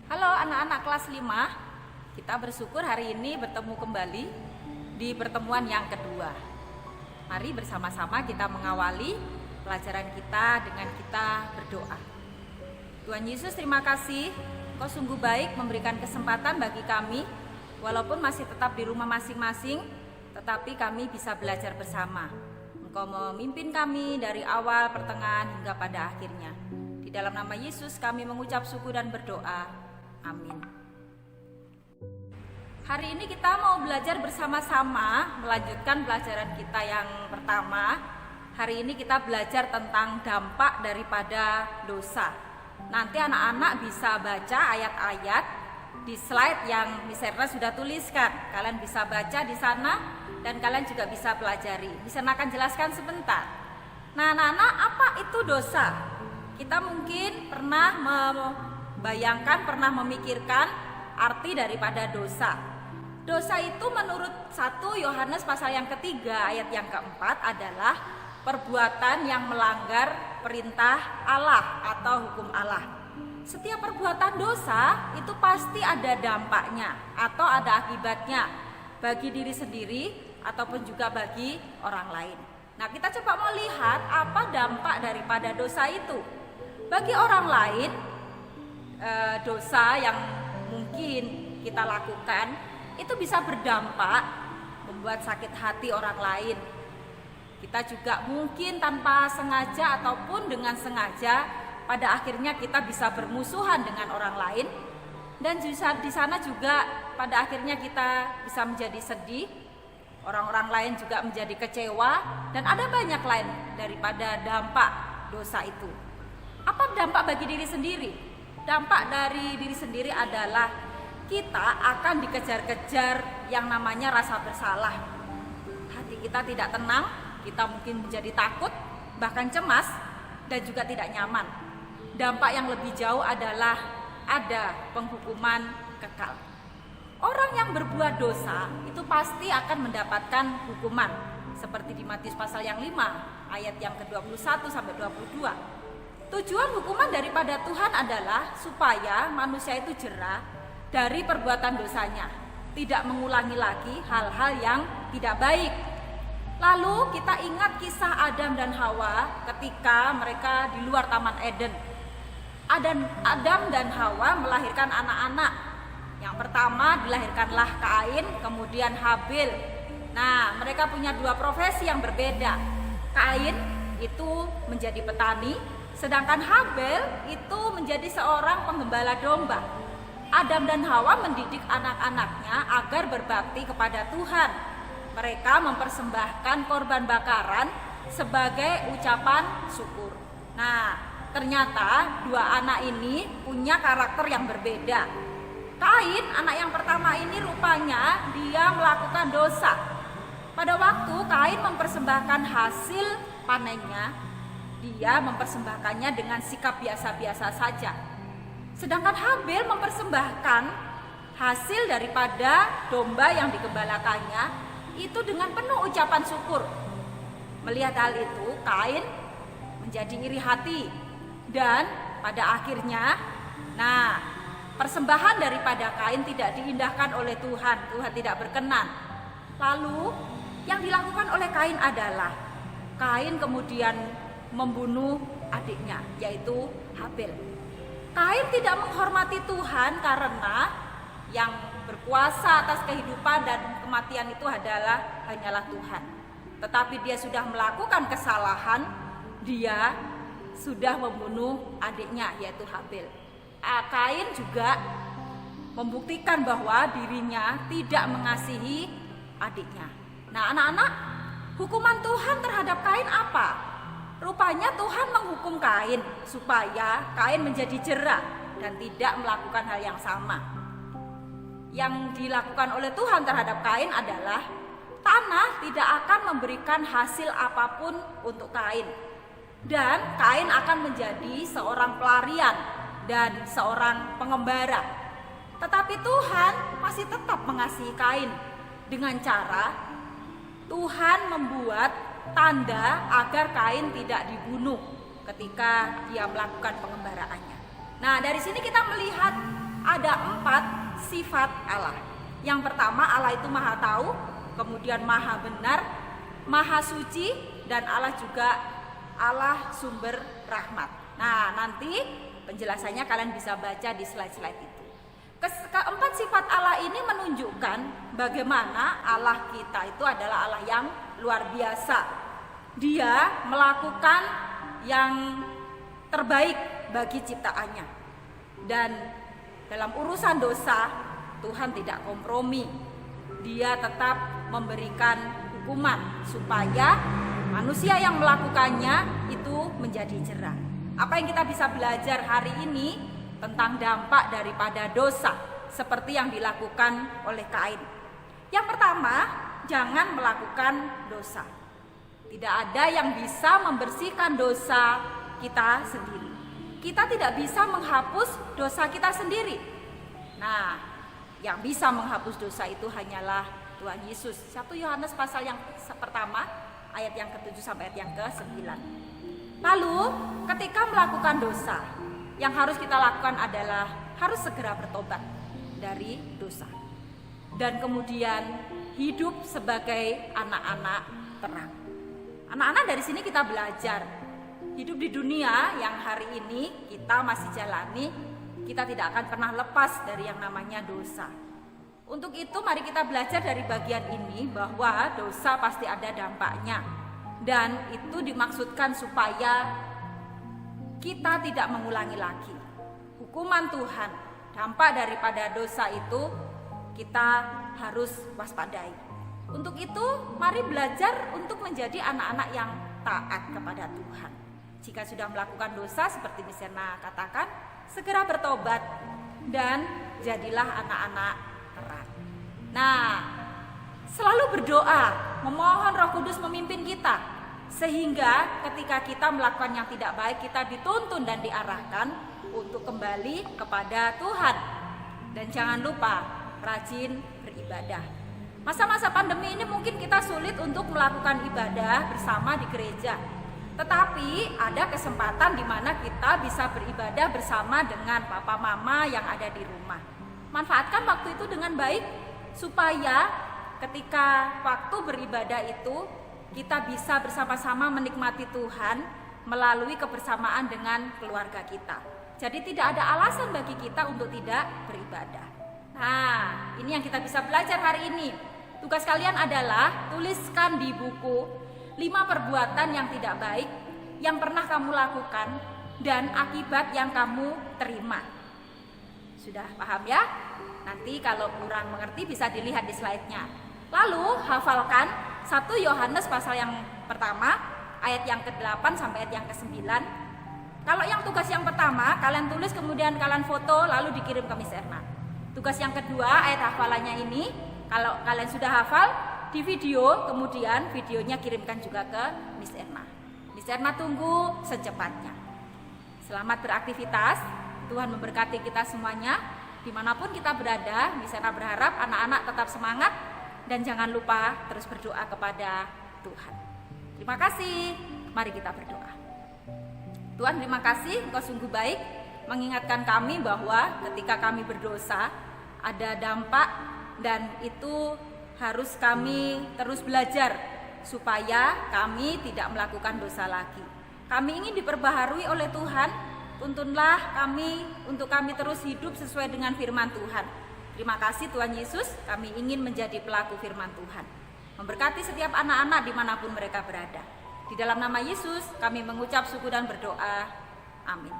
Halo anak-anak kelas 5. Kita bersyukur hari ini bertemu kembali di pertemuan yang kedua. Mari bersama-sama kita mengawali pelajaran kita dengan kita berdoa. Tuhan Yesus, terima kasih Engkau sungguh baik memberikan kesempatan bagi kami, walaupun masih tetap di rumah masing-masing, tetapi kami bisa belajar bersama. Engkau memimpin kami dari awal, pertengahan hingga pada akhirnya. Di dalam nama Yesus kami mengucap syukur dan berdoa. Amin. Hari ini kita mau belajar bersama-sama, melanjutkan pelajaran kita yang pertama. Hari ini kita belajar tentang dampak daripada dosa. Nanti anak-anak bisa baca ayat-ayat di slide yang Miss Erna sudah tuliskan. Kalian bisa baca di sana dan kalian juga bisa pelajari. Miss Erna akan jelaskan sebentar. Nah, anak-anak, apa itu dosa? Kita mungkin pernah membayangkan, pernah memikirkan arti daripada dosa. Dosa itu menurut 1 Yohanes pasal yang ketiga ayat yang keempat adalah perbuatan yang melanggar perintah Allah atau hukum Allah. Setiap perbuatan dosa itu pasti ada dampaknya atau ada akibatnya bagi diri sendiri ataupun juga bagi orang lain. Nah, kita coba melihat apa dampak daripada dosa itu. Bagi orang lain, dosa yang mungkin kita lakukan itu bisa berdampak membuat sakit hati orang lain. Kita juga mungkin tanpa sengaja ataupun dengan sengaja pada akhirnya kita bisa bermusuhan dengan orang lain, dan di sana juga pada akhirnya kita bisa menjadi sedih, orang-orang lain juga menjadi kecewa, dan ada banyak lain daripada dampak dosa itu. Apa dampak bagi diri sendiri? Dampak dari diri sendiri adalah kita akan dikejar-kejar yang namanya rasa bersalah. Hati kita tidak tenang, kita mungkin menjadi takut, bahkan cemas, dan juga tidak nyaman. Dampak yang lebih jauh adalah ada penghukuman kekal. Orang yang berbuat dosa itu pasti akan mendapatkan hukuman. Seperti di Matius pasal yang 5 ayat yang ke-21 sampai 22. Tujuan hukuman daripada Tuhan adalah supaya manusia itu jera dari perbuatan dosanya, tidak mengulangi lagi hal-hal yang tidak baik. Lalu kita ingat kisah Adam dan Hawa ketika mereka di luar Taman Eden. Adam dan Hawa melahirkan anak-anak. Yang pertama dilahirkanlah Kain, kemudian Habil. Nah, mereka punya dua profesi yang berbeda. Kain itu menjadi petani, sedangkan Habil itu menjadi seorang penggembala domba. Adam dan Hawa mendidik anak-anaknya agar berbakti kepada Tuhan. Mereka mempersembahkan korban bakaran sebagai ucapan syukur. Nah, ternyata dua anak ini punya karakter yang berbeda. Kain, anak yang pertama ini rupanya dia melakukan dosa. Pada waktu Kain mempersembahkan hasil panennya, dia mempersembahkannya dengan sikap biasa-biasa saja. Sedangkan Habil mempersembahkan hasil daripada domba yang digembalakannya itu dengan penuh ucapan syukur. Melihat hal itu, Kain menjadi iri hati, dan pada akhirnya, persembahan daripada Kain tidak diindahkan oleh Tuhan. Tuhan tidak berkenan. Lalu yang dilakukan oleh Kain adalah Kain kemudian membunuh adiknya, yaitu Habil. Kain tidak menghormati Tuhan karena yang berkuasa atas kehidupan dan kematian itu hanyalah Tuhan. Tetapi dia sudah melakukan kesalahan, dia sudah membunuh adiknya, yaitu Habil. Kain juga membuktikan bahwa dirinya tidak mengasihi adiknya. Nah, anak-anak, hukuman Tuhan terhadap Kain apa? Rupanya Tuhan menghukum Kain supaya Kain menjadi jera dan tidak melakukan hal yang sama. Yang dilakukan oleh Tuhan terhadap Kain adalah tanah tidak akan memberikan hasil apapun untuk Kain. Dan Kain akan menjadi seorang pelarian dan seorang pengembara. Tetapi Tuhan masih tetap mengasihi Kain dengan cara Tuhan membuat tanda agar Kain tidak dibunuh ketika dia melakukan pengembaraannya. Nah, dari sini kita melihat ada 4 sifat Allah. Yang pertama, Allah itu maha tahu, kemudian maha benar, maha suci, dan Allah juga Allah sumber rahmat. Nah, nanti penjelasannya kalian bisa baca di slide-slide itu. Keempat sifat Allah ini menunjukkan bagaimana Allah kita itu adalah Allah yang luar biasa. Dia melakukan yang terbaik bagi ciptaannya. Dan dalam urusan dosa, Tuhan tidak kompromi. Dia tetap memberikan hukuman supaya manusia yang melakukannya itu menjadi jerah. Apa yang kita bisa belajar hari ini tentang dampak daripada dosa seperti yang dilakukan oleh Kain. Yang pertama, jangan melakukan dosa. Tidak ada yang bisa membersihkan dosa kita sendiri. Kita tidak bisa menghapus dosa kita sendiri. Nah, yang bisa menghapus dosa itu hanyalah Tuhan Yesus. 1 Yohanes pasal yang pertama, ayat yang ke-7 sampai ayat yang ke-9. Lalu, ketika melakukan dosa, yang harus kita lakukan adalah harus segera bertobat dari dosa. Dan kemudian hidup sebagai anak-anak terang. Anak-anak, dari sini kita belajar hidup di dunia yang hari ini kita masih jalani, kita tidak akan pernah lepas dari yang namanya dosa. Untuk itu mari kita belajar dari bagian ini bahwa dosa pasti ada dampaknya. Dan itu dimaksudkan supaya kita tidak mengulangi lagi hukuman Tuhan. Dampak daripada dosa itu kita harus waspadai. Untuk itu mari belajar untuk menjadi anak-anak yang taat kepada Tuhan. Jika sudah melakukan dosa seperti Miss Erna katakan, segera bertobat dan jadilah anak-anak terang. Nah, selalu berdoa, memohon Roh Kudus memimpin kita, sehingga ketika kita melakukan yang tidak baik, kita dituntun dan diarahkan untuk kembali kepada Tuhan. Dan jangan lupa rajin beribadah. Masa-masa pandemi ini mungkin kita sulit untuk melakukan ibadah bersama di gereja, tetapi ada kesempatan di mana kita bisa beribadah bersama dengan papa mama yang ada di rumah. Manfaatkan waktu itu dengan baik supaya ketika waktu beribadah itu kita bisa bersama-sama menikmati Tuhan melalui kebersamaan dengan keluarga kita. Jadi tidak ada alasan bagi kita untuk tidak beribadah. Nah, ini yang kita bisa belajar hari ini. Tugas kalian adalah tuliskan di buku 5 perbuatan yang tidak baik yang pernah kamu lakukan dan akibat yang kamu terima. Sudah paham ya? Nanti kalau kurang mengerti bisa dilihat di slide-nya. Lalu hafalkan 1 Yohanes pasal yang pertama, ayat yang ke-8 sampai ayat yang ke-9. Kalau yang tugas yang pertama, kalian tulis kemudian kalian foto lalu dikirim ke Miss Erna. Tugas yang kedua, ayat hafalannya ini, kalau kalian sudah hafal, di video, kemudian videonya kirimkan juga ke Miss Erna. Miss Erna tunggu secepatnya. Selamat beraktivitas, Tuhan memberkati kita semuanya. Dimanapun kita berada, Miss Erna berharap anak-anak tetap semangat dan jangan lupa terus berdoa kepada Tuhan. Terima kasih, mari kita berdoa. Tuhan, terima kasih, Engkau sungguh baik mengingatkan kami bahwa ketika kami berdosa ada dampak dan itu harus kami terus belajar supaya kami tidak melakukan dosa lagi. Kami ingin diperbaharui oleh Tuhan, tuntunlah kami untuk kami terus hidup sesuai dengan firman Tuhan. Terima kasih Tuhan Yesus, kami ingin menjadi pelaku firman Tuhan. Memberkati setiap anak-anak dimanapun mereka berada. Di dalam nama Yesus kami mengucap syukur dan berdoa. Amin.